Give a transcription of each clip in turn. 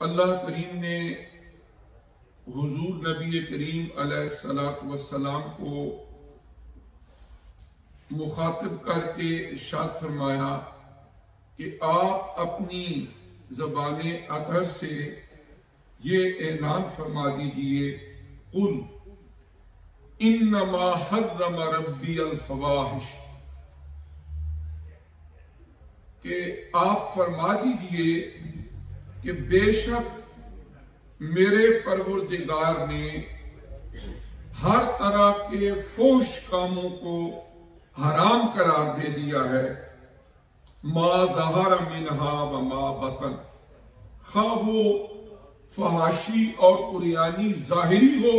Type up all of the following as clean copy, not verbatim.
اللہ کریم نے حضور نبی کریم علیہ السلام کو مخاطب کر کے ارشاد فرمایا کہ آپ اپنی زبان اطہر سے یہ اعلان فرما دیجئے قل انما حرم ربی الفواحش، کہ آپ فرما دیجئے کہ بے شک میرے پروردگار نے ہر طرح کے فحش کاموں کو حرام قرار دے دیا ہے، ما ظہر منہا وما بطن، خواہ وہ فحاشی اور عریانی ظاہری ہو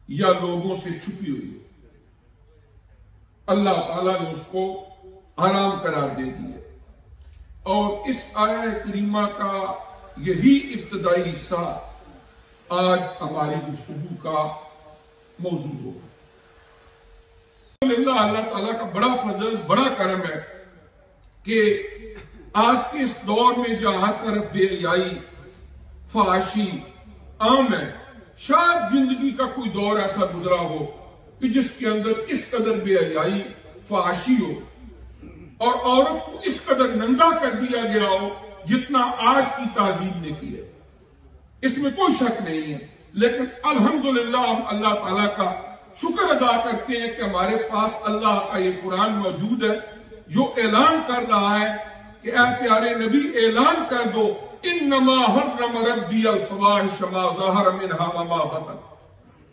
یا لوگوں سے چھپی ہوئی ہو، اللہ تعالیٰ نے اس کو حرام قرار دے دیا۔ اور اس آیہ کریمہ کا یہی ابتدائی حصہ آج ہماری گفتگو کا موضوع ہوگا۔ اللہ تعالیٰ کا بڑا فضل، بڑا کرم ہے کہ آج کے اس دور میں جہاں طرف بے حیائی، فحاشی عام ہے، شاید زندگی کا کوئی دور ایسا گزرا ہو کہ جس کے اندر اس قدر بے حیائی، فحاشی ہو اور عورت کو اس قدر ننگا کر دیا گیا ہو جتنا آج کی تہذیب نے کی ہے، اس میں کوئی شک نہیں ہے۔ لیکن الحمدللہ ہم اللہ تعالیٰ کا شکر ادا کرتے ہیں کہ ہمارے پاس اللہ کا یہ قرآن موجود ہے جو اعلان کر رہا ہے کہ اے پیارے نبی اعلان کر دو انما حرم ربی الفواحش ما ظہر منہا وما بطن،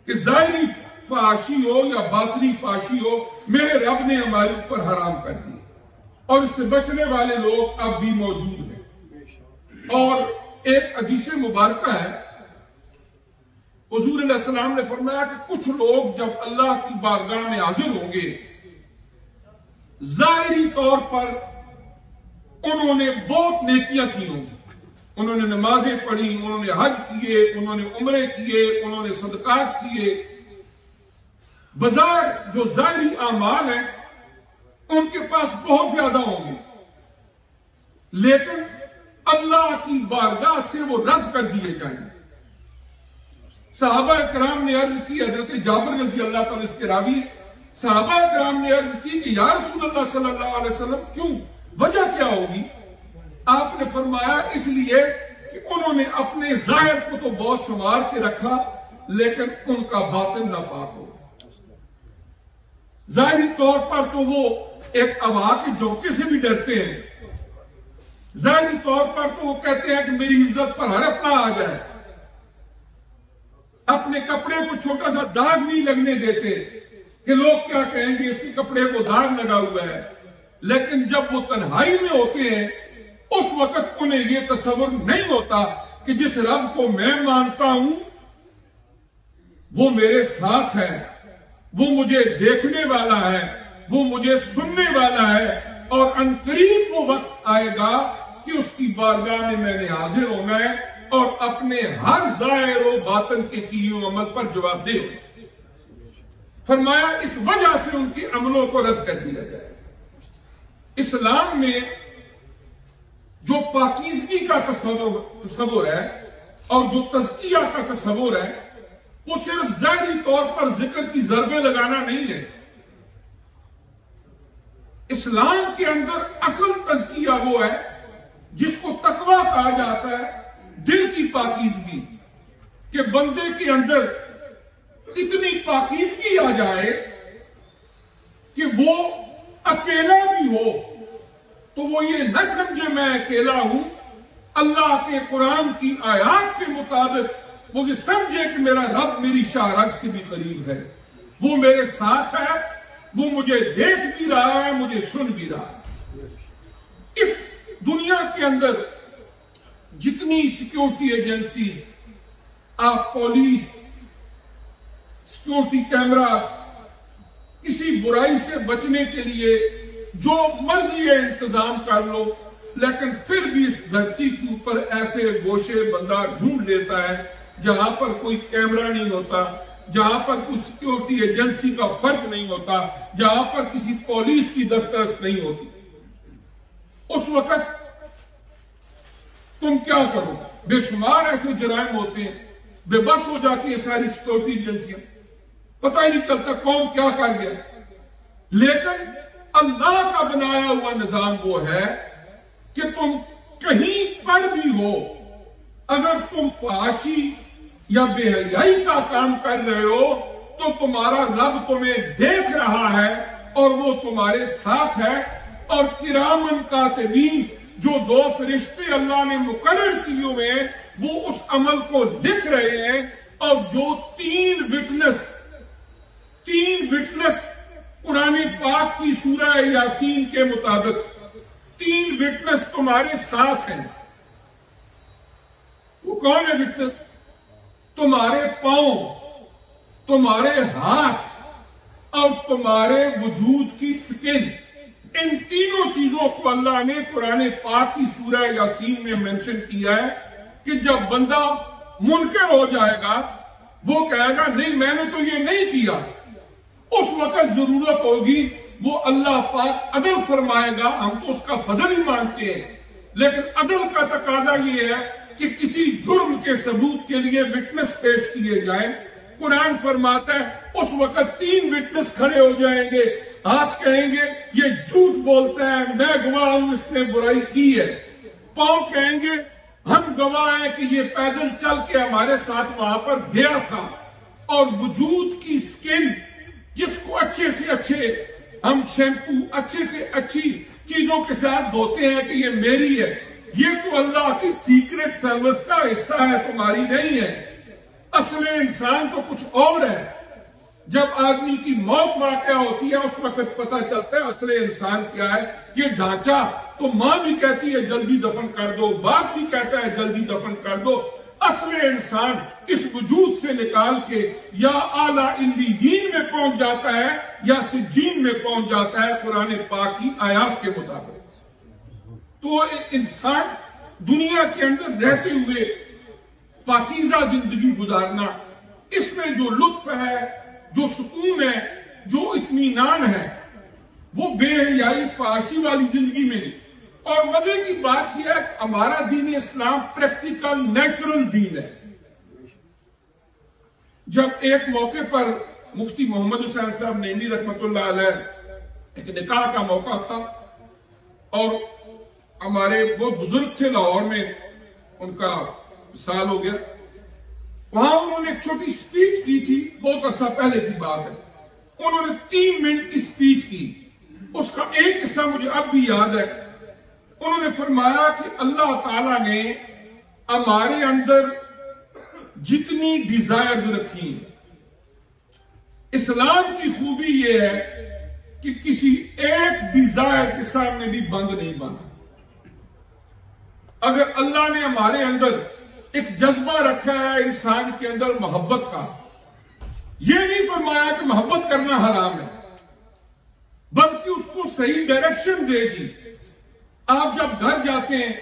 کہ ظاہری فحاشی ہو یا باطنی فحاشی ہو میرے رب نے ہمارے اوپر حرام کر دی، اور اس سے بچنے والے لوگ اب بھی موجود ہیں۔ اور ایک حدیث مبارکہ ہے، حضور علیہ السلام نے فرمایا کہ کچھ لوگ جب اللہ کی بارگاہ میں حاضر ہوں گے، ظاہری طور پر انہوں نے بہت نیکیاں کی ہوں گی، انہوں نے نمازیں پڑھی، انہوں نے حج کیے، انہوں نے عمرے کیے، انہوں نے صدقات کیے، بظاہر جو ظاہری اعمال ہیں ان کے پاس بہت زیادہ ہوں گے، لیکن اللہ کی بارگاہ سے وہ رد کر دیے جائیں گے۔ صحابہ کرام نے عرض کی، حضرت جابر رضی اللہ تعالیٰ اس کے راوی، صحابہ کرام نے عرض کی کہ یا رسول اللہ صلی اللہ علیہ وسلم کیوں، وجہ کیا ہوگی؟ آپ نے فرمایا اس لیے کہ انہوں نے اپنے ظاہر کو تو بہت سنوار کے رکھا لیکن ان کا باطن ناپاک ہو۔ ظاہری طور پر تو وہ ایک ہوا کے جھونکے سے بھی ڈرتے ہیں، ظاہری طور پر تو وہ کہتے ہیں کہ میری عزت پر حرف نہ آ جائے، اپنے کپڑے کو چھوٹا سا داغ نہیں لگنے دیتے کہ لوگ کیا کہیں گے اس کے کپڑے کو داغ لگا ہوا ہے، لیکن جب وہ تنہائی میں ہوتے ہیں اس وقت انہیں یہ تصور نہیں ہوتا کہ جس رب کو میں مانتا ہوں وہ میرے ساتھ ہے، وہ مجھے دیکھنے والا ہے، وہ مجھے سننے والا ہے، اور عنقریب وہ وقت آئے گا کہ اس کی بارگاہ میں نے حاضر ہونا ہے اور اپنے ہر ظاہر و باطن کے کیے ہوئے عمل پر جواب دے ہونا۔ فرمایا اس وجہ سے ان کے عملوں کو رد کر دیا جائے۔ اسلام میں جو پاکیزگی کا تصور ہے اور جو تزکیہ کا تصور ہے وہ صرف ظاہری طور پر ذکر کی ضربیں لگانا نہیں ہے۔ اسلام کے اندر اصل تزکیہ وہ ہے جس کو تقویٰ کہا جاتا ہے، دل کی پاکیزگی، کہ بندے کے اندر اتنی پاکیزگی آ جائے کہ وہ اکیلا بھی ہو تو وہ یہ نہ سمجھے میں اکیلا ہوں، اللہ کے قرآن کی آیات کے مطابق وہ یہ سمجھے کہ میرا رب میری شاہرگ سے بھی قریب ہے، وہ میرے ساتھ ہے، وہ مجھے دیکھ بھی رہا ہے، مجھے سن بھی رہا ہے۔ اس دنیا کے اندر جتنی سیکیورٹی ایجنسی، آپ پولیس، سیکیورٹی کیمرہ، کسی برائی سے بچنے کے لیے جو مرضی ہے انتظام کر لو، لیکن پھر بھی اس دھرتی کے اوپر ایسے گوشے بندہ ڈھونڈ لیتا ہے جہاں پر کوئی کیمرہ نہیں ہوتا، جہاں پر کوئی سیکیورٹی ایجنسی کا فرق نہیں ہوتا، جہاں پر کسی پولیس کی دسترس نہیں ہوتی۔ اس وقت تم کیا کرو؟ بے شمار ایسے جرائم ہوتے ہیں، بے بس ہو جاتی ہے ساری سیکورٹی ایجنسیاں، پتہ ہی نہیں چلتا کون کیا کر گیا۔ لیکن اللہ کا بنایا ہوا نظام وہ ہے کہ تم کہیں پر بھی ہو، اگر تم فحاشی یا بے حیائی کا کام کر رہے ہو تو تمہارا رب تمہیں دیکھ رہا ہے اور وہ تمہارے ساتھ ہے، اور کرامن کاتبین جو 2 فرشتے اللہ نے مقرر کیے ہوئے ہیں وہ اس عمل کو لکھ رہے ہیں، اور جو 3 وٹنس قرآن پاک کی سورہ یاسین کے مطابق 3 وٹنس تمہارے ساتھ ہیں۔ وہ کون ہے وٹنس؟ تمہارے پاؤں، تمہارے ہاتھ اور تمہارے وجود کی سکن، ان تینوں چیزوں کو اللہ نے قرآن پاک کی سورہ یاسین میں منشن کیا ہے کہ جب بندہ منکر ہو جائے گا، وہ کہے گا نہیں میں نے تو یہ نہیں کیا، اس وقت ضرورت ہوگی وہ اللہ پاک عدل فرمائے گا، ہم تو اس کا فضل ہی مانتے ہیں، لیکن عدل کا تقاضا یہ ہے کہ کسی جرم کے ثبوت کے لیے وٹنس پیش کیے جائیں۔ قرآن فرماتا ہے اس وقت 3 وٹنس کھڑے ہو جائیں گے، ہاتھ کہیں گے یہ جھوٹ بولتا ہے، میں گواہ ہوں اس نے برائی کی ہے، پاؤں کہیں گے ہم گواہ ہیں کہ یہ پیدل چل کے ہمارے ساتھ وہاں پر گیا تھا، اور وجود کی سکن جس کو اچھے سے اچھے ہم شیمپو اچھے سے اچھی چیزوں کے ساتھ دھوتے ہیں کہ یہ میری ہے، یہ تو اللہ کی سیکرٹ سروس کا حصہ ہے، تمہاری نہیں ہے۔ اصل انسان تو کچھ اور ہے۔ جب آدمی کی موت واقع ہوتی ہے اس وقت پتہ چلتا ہے اصل انسان کیا ہے۔ یہ ڈھانچہ تو ماں بھی کہتی ہے جلدی دفن کر دو، باپ بھی کہتا ہے جلدی دفن کر دو، اصل انسان اس وجود سے نکال کے یا اعلیٰ علیین میں پہنچ جاتا ہے یا سجین میں پہنچ جاتا ہے قرآن پاک کی آیات کے مطابق۔ تو انسان دنیا کے اندر رہتے ہوئے پاکیزہ زندگی گزارنا، اس میں جو لطف ہے، جو سکون ہے، جو اطمینان ہے، وہ بے حیائی فحاشی والی زندگی میں نہیں۔ اور مزے کی بات یہ ہے کہ ہمارا دین اسلام پریکٹیکل نیچرل دین ہے۔ جب ایک موقع پر مفتی محمد حسین صاحب نیمی رحمت اللہ علیہ ایک نکاح کا موقع تھا، اور ہمارے بہت بزرگ تھے لاہور میں، ان کا سال ہو گیا، وہاں انہوں نے ایک چھوٹی سپیچ کی تھی، بہت عرصہ پہلے کی بات ہے، انہوں نے 3 منٹ کی سپیچ کی، اس کا ایک حصہ مجھے اب بھی یاد ہے۔ انہوں نے فرمایا کہ اللہ تعالیٰ نے ہمارے اندر جتنی ڈیزائرز رکھی ہیں، اسلام کی خوبی یہ ہے کہ کسی ایک ڈیزائر کے سامنے بھی بند نہیں بنا۔ اگر اللہ نے ہمارے اندر ایک جذبہ رکھا ہے انسان کے اندر محبت کا، یہ نہیں فرمایا کہ محبت کرنا حرام ہے، بلکہ اس کو صحیح ڈائریکشن دے دی۔ آپ جب گھر جاتے ہیں،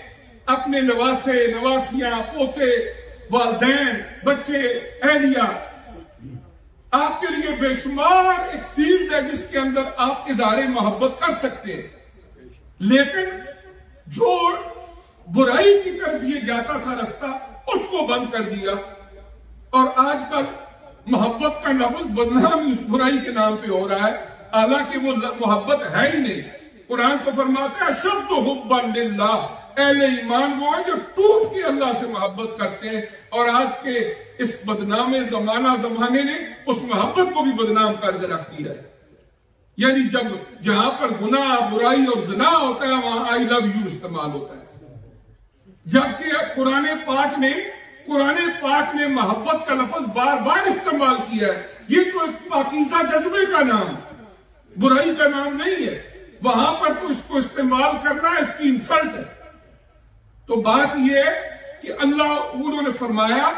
اپنے نواسے، نواسیاں، پوتے، والدین، بچے، اہلیہ، آپ کے لیے بے شمار ایک فیلڈ ہے جس کے اندر آپ اظہار محبت کر سکتے ہیں، لیکن جو برائی کی طرف یہ جاتا تھا رستہ، اس کو بند کر دیا، اور آج کل محبت کا لفظ بدنام اس برائی کے نام پہ ہو رہا ہے، حالانکہ وہ محبت ہے ہی نہیں۔ قرآن تو فرماتا ہے شد حبا للہ، اہل ایمان وہ ہے جو ٹوٹ کے اللہ سے محبت کرتے ہیں، اور آج کے اس بدنام زمانے نے اس محبت کو بھی بدنام کر کے رکھ دیا ہے۔ یعنی جہاں پر گناہ، برائی اور زنا ہوتا ہے وہاں آئی لو یو استعمال ہوتا ہے، جبکہ قرآن پاک نے محبت کا لفظ بار بار استعمال کیا ہے۔ یہ تو ایک پاکیزہ جذبے کا نام، برائی کا نام نہیں ہے، وہاں پر تو اس کو استعمال کرنا اس کی انسلٹ ہے۔ تو بات یہ ہے کہ انہوں نے فرمایا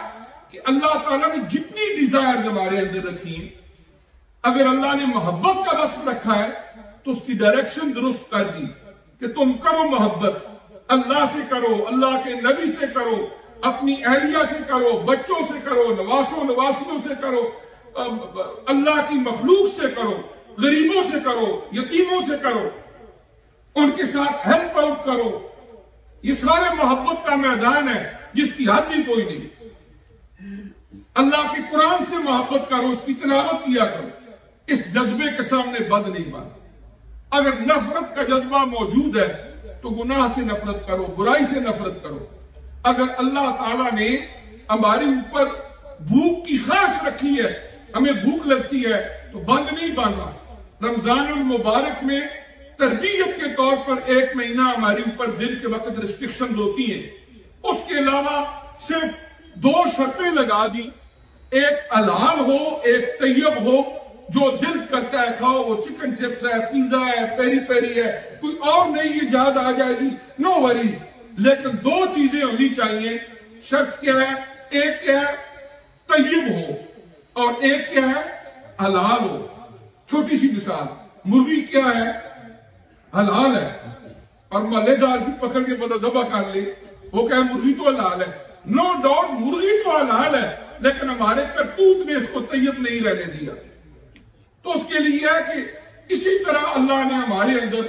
کہ اللہ تعالیٰ نے جتنی ڈیزائر ہمارے اندر رکھی ہیں، اگر اللہ نے محبت کا وصف رکھا ہے تو اس کی ڈائریکشن درست کر دی کہ تم کرو محبت، اللہ سے کرو، اللہ کے نبی سے کرو، اپنی اہلیہ سے کرو، بچوں سے کرو، نواسیوں سے کرو، اللہ کی مخلوق سے کرو، غریبوں سے کرو، یتیموں سے کرو، ان کے ساتھ ہیلپ آؤٹ کرو، یہ سارے محبت کا میدان ہے جس کی حد ہی کوئی نہیں. اللہ کے قرآن سے محبت کرو، اس کی تلاوت کیا کرو، اس جذبے کے سامنے بد نہیں بن. اگر نفرت کا جذبہ موجود ہے تو گناہ سے نفرت کرو، برائی سے نفرت کرو. اگر اللہ تعالیٰ نے ہمارے اوپر بھوک کی خواہش رکھی ہے، ہمیں بھوک لگتی ہے، تو بند نہیں باندھا. رمضان المبارک میں تربیت کے طور پر 1 مہینہ ہمارے اوپر دن کے وقت ریسٹرکشن ہوتی ہیں. اس کے علاوہ صرف 2 شرطیں لگا دی، ایک حلال ہو، ایک طیب ہو. جو دل کرتا ہے کھاؤ، وہ چکن چپس ہے، پیزا ہے، پیری پیری ہے، کوئی اور نئی ایجاد آ جائے گی، نو وری. لیکن 2 چیزیں ہونی چاہیے. شرط کیا ہے؟ ایک کیا ہے؟ طیب ہو، اور ایک کیا ہے؟ حلال ہو. چھوٹی سی مثال، مرغی کیا ہے؟ حلال ہے، اور محلے دار کی پکڑ کے بندہ ذبح کر لے، وہ کہے مرغی تو حلال ہے. نو ڈاؤٹ مرغی تو حلال ہے، لیکن ہمارے کرتوت نے اس کو طیب نہیں رہنے دیا. تو اس کے لیے ہے کہ اسی طرح اللہ نے ہمارے اندر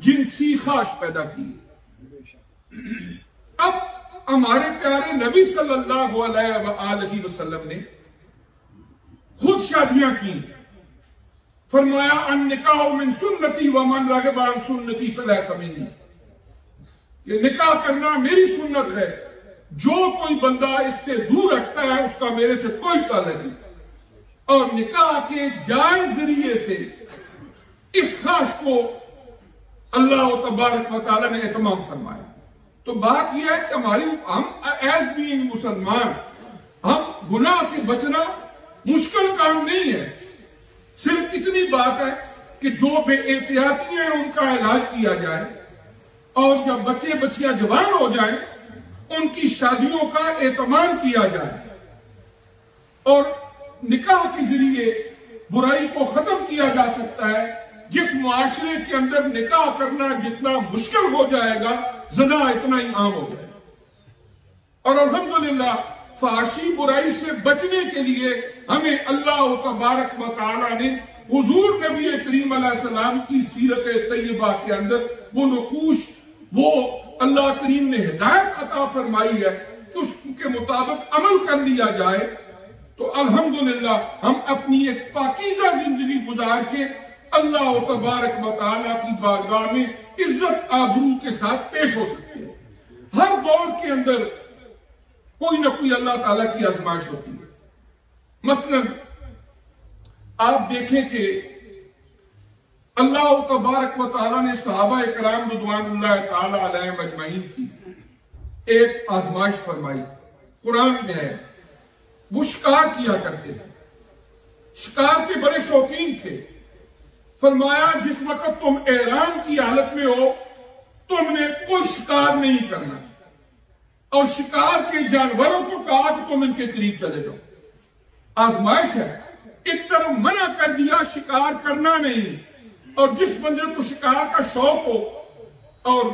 جنسی خواہش پیدا کی. اب ہمارے پیارے نبی صلی اللہ علیہ وآلہ وسلم نے خود شادیاں کی. فرمایا النکاح من سنتی ومن رغب عن سنتی فلیس منی، کہ نکاح کرنا میری سنت ہے، جو کوئی بندہ اس سے دور رکھتا ہے اس کا میرے سے کوئی تعلق نہیں. اور نکاح کے جائز ذریعے سے اس خواہش کو اللہ تبارک و تعالیٰ نے اہتمام فرمایا. تو بات یہ ہے کہ ہم ایز بینگ مسلمان، ہم گناہ سے بچنا مشکل کام نہیں ہے. صرف اتنی بات ہے کہ جو بے احتیاطی ہیں ان کا علاج کیا جائے، اور جب بچے بچیاں جوان ہو جائیں ان کی شادیوں کا اہتمام کیا جائے، اور نکاح کے ذریعے برائی کو ختم کیا جا سکتا ہے. جس معاشرے کے اندر نکاح کرنا جتنا مشکل ہو جائے گا، زنا اتنا ہی عام ہو جائے گا. اور الحمدللہ فحاشی برائی سے بچنے کے لیے ہمیں اللہ تبارک و تعالی نے حضور نبی کریم علیہ السلام کی سیرت طیبہ کے اندر وہ نقوش، وہ اللہ کریم نے ہدایت عطا فرمائی ہے کہ اس کے مطابق عمل کر لیا جائے. تو الحمدللہ ہم اپنی ایک پاکیزہ زندگی گزار کے اللہ تبارک و تعالی کی بارگاہ میں عزت آبرو کے ساتھ پیش ہو سکتے ہیں. ہر دور کے اندر کوئی نہ کوئی اللہ تعالیٰ کی آزمائش ہوتی ہے. مثلا آپ دیکھیں کہ اللہ تبارک و تعالیٰ نے صحابہ کرام رضوان اللہ تعالی علیہم اجمعین کی ایک آزمائش فرمائی. قرآن میں ہے، وہ شکار کیا کرتے تھے، شکار کے بڑے شوقین تھے. فرمایا جس وقت تم احرام کی حالت میں ہو تم نے کوئی شکار نہیں کرنا، اور شکار کے جانوروں کو کہا کہ تم ان کے قریب چلے جاؤ. آزمائش ہے. ایک طرف منع کر دیا شکار کرنا نہیں، اور جس بندے کو شکار کا شوق ہو اور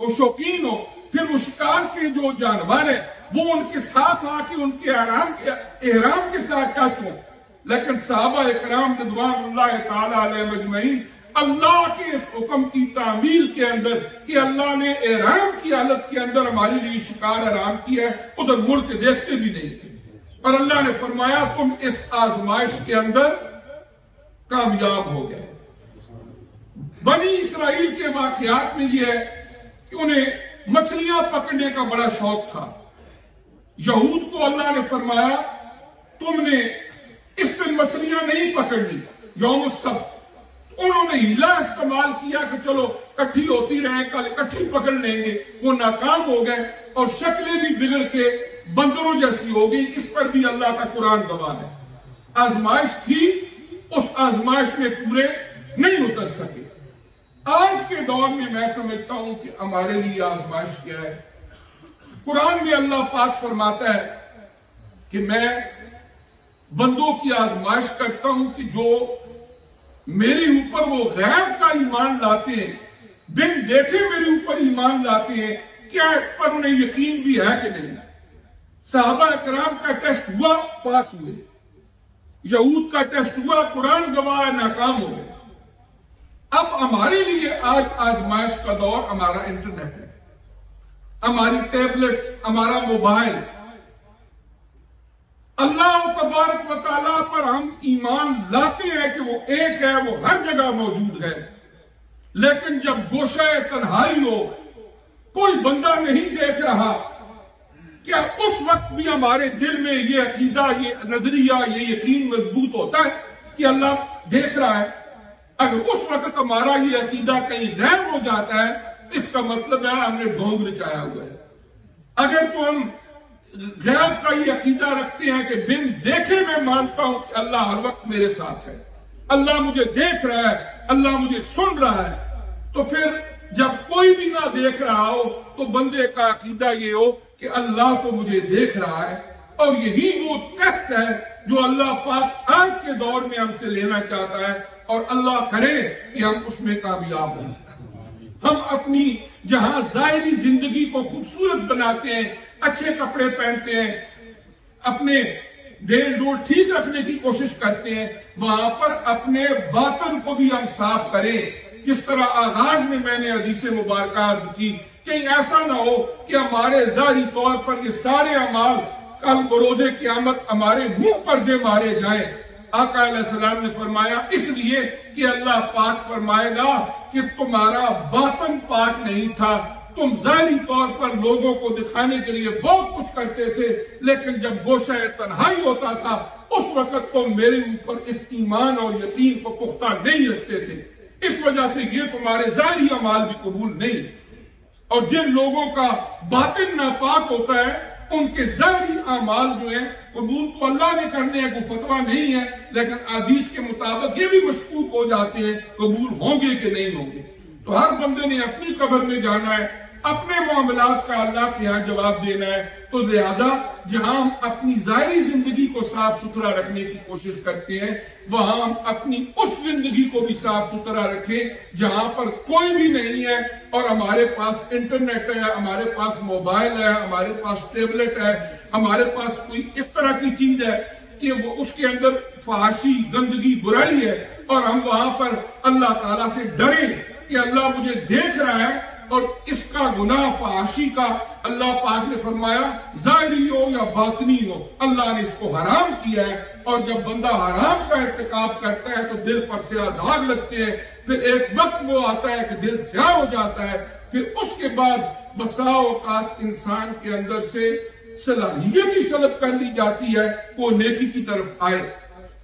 وہ شوقین ہو، پھر وہ شکار کے جو جانور ہیں وہ ان کے ساتھ آ کے ان کے احرام کے ساتھ ٹچ ہو. لیکن صحابہ اکرام رضوان اللہ تعالی علیہ مجمعین اللہ کے اس حکم کی تعمیل کے اندر کہ اللہ نے احرام کی حالت کے اندر ہمارے لیے شکار حرام کیا ہے، ادھر مڑ کے دیکھتے بھی نہیں تھے. اور اللہ نے فرمایا تم اس آزمائش کے اندر کامیاب ہو گئے. بنی اسرائیل کے واقعات میں یہ ہے کہ انہیں مچھلیاں پکڑنے کا بڑا شوق تھا. یہود کو اللہ نے فرمایا تم نے اس دن مچھلیاں نہیں پکڑنی، یوم السبت. انہوں نے ہیلا استعمال کیا کہ چلو کٹھی ہوتی رہے، کل کٹھی پکڑ لیں گے. وہ ناکام ہو گئے اور شکلیں بھی بگڑ کے بندروں جیسی ہو گئی. اس پر بھی اللہ کا قرآن گواہ ہے. آزمائش تھی، اس آزمائش میں پورے نہیں اتر سکے. آج کے دور میں میں سمجھتا ہوں کہ ہمارے لیے آزمائش کیا ہے. قرآن میں اللہ پاک فرماتا ہے کہ میں بندوں کی آزمائش کرتا ہوں کہ جو میرے اوپر وہ غیب کا ایمان لاتے ہیں، بن دیکھے میرے اوپر ایمان لاتے ہیں، کیا اس پر انہیں یقین بھی ہے کہ نہیں. صحابہ کرام کا ٹیسٹ ہوا، پاس ہوئے. یہود کا ٹیسٹ ہوا، قرآن گواہ ناکام ہو گئے. اب ہمارے لیے آج آزمائش کا دور ہمارا انٹرنیٹ ہے. ہماری ٹیبلٹس، ہمارا موبائل، اللہ تبارک و تعالیٰ پر ہم ایمان لاتے ہیں کہ وہ ایک ہے، وہ ہر جگہ موجود ہے، لیکن جب گوشہ تنہائی ہو، کوئی بندہ نہیں دیکھ رہا، کیا اس وقت بھی ہمارے دل میں یہ عقیدہ، یہ نظریہ، یہ یقین مضبوط ہوتا ہے کہ اللہ دیکھ رہا ہے؟ اگر اس وقت ہمارا یہ عقیدہ کہیں غائب ہو جاتا ہے، اس کا مطلب ہے ہم نے ڈھونگ رچایا ہوا ہے۔ اگر تو ہم غیب کا یہ عقیدہ رکھتے ہیں کہ بن دیکھے میں مانتا ہوں کہ اللہ ہر وقت میرے ساتھ ہے، اللہ مجھے دیکھ رہا ہے، اللہ مجھے سن رہا ہے، تو پھر جب کوئی بھی نہ دیکھ رہا ہو تو بندے کا عقیدہ یہ ہو کہ اللہ تو مجھے دیکھ رہا ہے۔ اور یہی وہ ٹیسٹ ہے جو اللہ پاک آج کے دور میں ہم سے لینا چاہتا ہے، اور اللہ کرے کہ ہم اس میں کامیاب ہوں۔ ہم اپنی جہاں ظاہری زندگی کو خوبصورت بناتے ہیں، اچھے کپڑے پہنتے ہیں، اپنے ڈیل ڈول ٹھیک رکھنے کی کوشش کرتے ہیں، وہاں پر اپنے باطن کو بھی ہم صاف کریں۔ جس طرح آغاز میں نے حدیث مبارکہ عرض کی، کہیں ایسا نہ ہو کہ ہمارے ظاہری طور پر یہ سارے اعمال کل بروز قیامت ہمارے منہ پر دے مارے جائیں۔ آقا علیہ السلام نے فرمایا اس لیے کہ اللہ پاک فرمائے گا کہ تمہارا باطن پاک نہیں تھا، تم ظاہری طور پر لوگوں کو دکھانے کے لیے بہت کچھ کرتے تھے، لیکن جب گوشہ تنہائی ہوتا تھا اس وقت تم میرے اوپر اس ایمان اور یقین کو پختہ نہیں رکھتے تھے، اس وجہ سے یہ تمہارے ظاہری اعمال بھی قبول نہیں۔ اور جن لوگوں کا باطن ناپاک ہوتا ہے ان کے ظاہری اعمال جو ہیں قبول تو اللہ نے کرنے ہیں، کوئی فتویٰ نہیں ہے، لیکن حدیث کے مطابق یہ بھی مشکوک ہو جاتے ہیں قبول ہوں گے کہ نہیں ہوں گے۔ تو ہر بندے نے اپنی قبر میں جانا ہے، اپنے معاملات کا اللہ کے یہاں جواب دینا ہے، تو لہذا جہاں ہم اپنی ظاہری زندگی کو صاف ستھرا رکھنے کی کوشش کرتے ہیں، وہاں ہم اپنی اس زندگی کو بھی صاف ستھرا رکھیں جہاں پر کوئی بھی نہیں ہے اور ہمارے پاس انٹرنیٹ ہے، ہمارے پاس موبائل ہے، ہمارے پاس ٹیبلٹ ہے، ہمارے پاس کوئی اس طرح کی چیز ہے کہ وہ اس کے اندر فحاشی، گندگی، برائی ہے، اور ہم وہاں پر اللہ تعالیٰ سے ڈریں کہ اللہ مجھے دیکھ رہا ہے، اور اس کا گناہ فحاشی کا اللہ پاک نے فرمایا ظاہری ہو یا باطنی ہو اللہ نے اس کو حرام کیا ہے۔ اور جب بندہ حرام کا ارتکاب کرتا ہے تو دل پر سیاہ داغ لگتے ہیں، پھر ایک وقت وہ آتا ہے کہ دل سیاہ ہو جاتا ہے، پھر اس کے بعد بسا اوقات انسان کے اندر سے صلاحیت ہی سلب کر لی جاتی ہے وہ نیکی کی طرف آئے،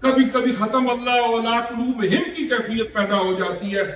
کبھی کبھی ختم اللہ علی قلوبہم کی کیفیت پیدا ہو جاتی ہے۔